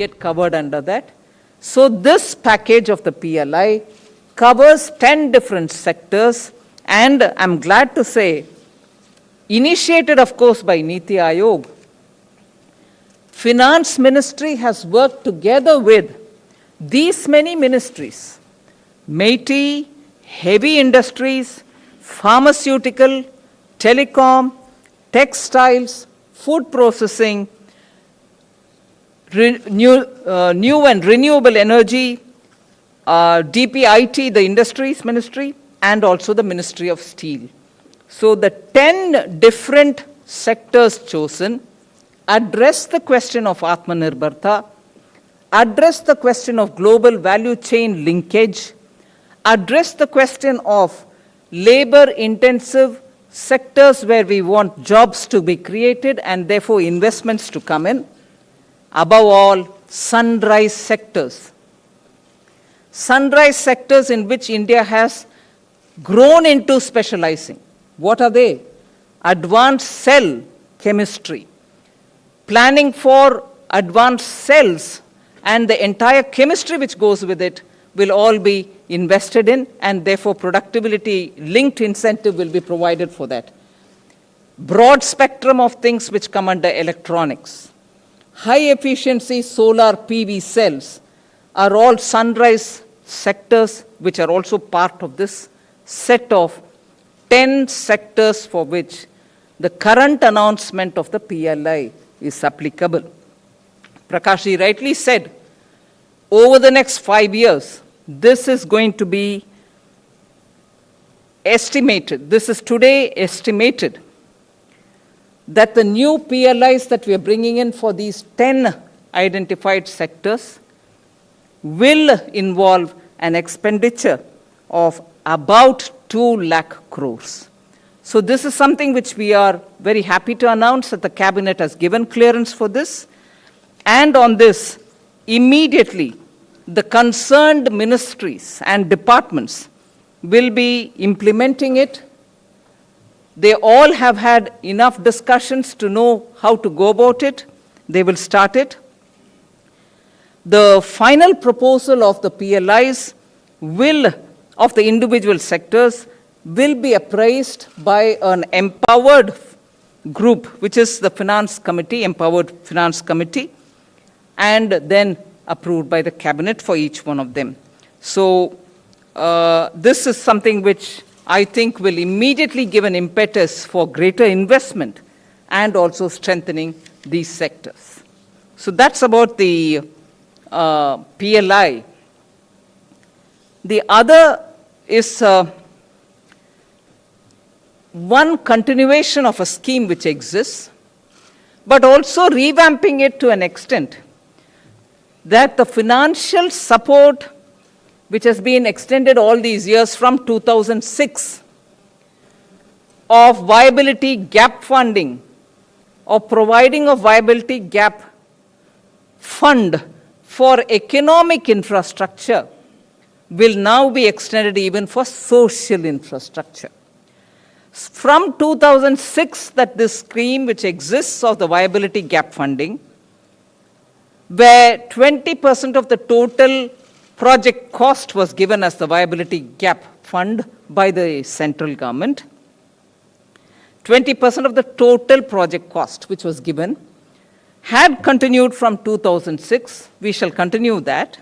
get covered under that. So this package of the PLI covers 10 different sectors, and I'm glad to say, initiated of course by Niti Aayog, Finance Ministry has worked together with these many ministries, MeitY, heavy industries, pharmaceutical, telecom, textiles, food processing, new and renewable energy, DPIT, the Industries Ministry, and also the Ministry of Steel. So the 10 different sectors chosen address the question of Atmanirbharta, address the question of global value chain linkage, address the question of labor-intensive sectors where we want jobs to be created and therefore investments to come in. Above all, sunrise sectors. Sunrise sectors in which India has grown into specializing. What are they? Advanced cell chemistry, planning for advanced cells, and the entire chemistry which goes with it will all be invested in, and therefore productivity linked incentive will be provided for that. Broad spectrum of things which come under electronics. High efficiency solar PV cells are all sunrise sectors which are also part of this set of 10 sectors for which the current announcement of the PLI is applicable. Prakash ji rightly said, over the next 5 years, this is going to be estimated, this is today estimated, that the new PLIs that we are bringing in for these 10 identified sectors will involve an expenditure of about 2 lakh crores. So this is something which we are very happy to announce that the Cabinet has given clearance for this. And on this, immediately, the concerned ministries and departments will be implementing it. They all have had enough discussions to know how to go about it. They will start it. The final proposal of the PLIs of the individual sectors will be appraised by an empowered group, which is the Finance Committee, Empowered Finance Committee, and then approved by the Cabinet for each one of them. So this is something which I think will immediately give an impetus for greater investment and also strengthening these sectors. So that's about the PLI. The other is one continuation of a scheme which exists, but also revamping it to an extent that the financial support which has been extended all these years from 2006 of viability gap funding, of providing a viability gap fund for economic infrastructure will now be extended even for social infrastructure. From 2006 that this scheme which exists of the viability gap funding, where 20% of the total project cost was given as the viability gap fund by the central government, 20% of the total project cost which was given had continued from 2006. We shall continue that.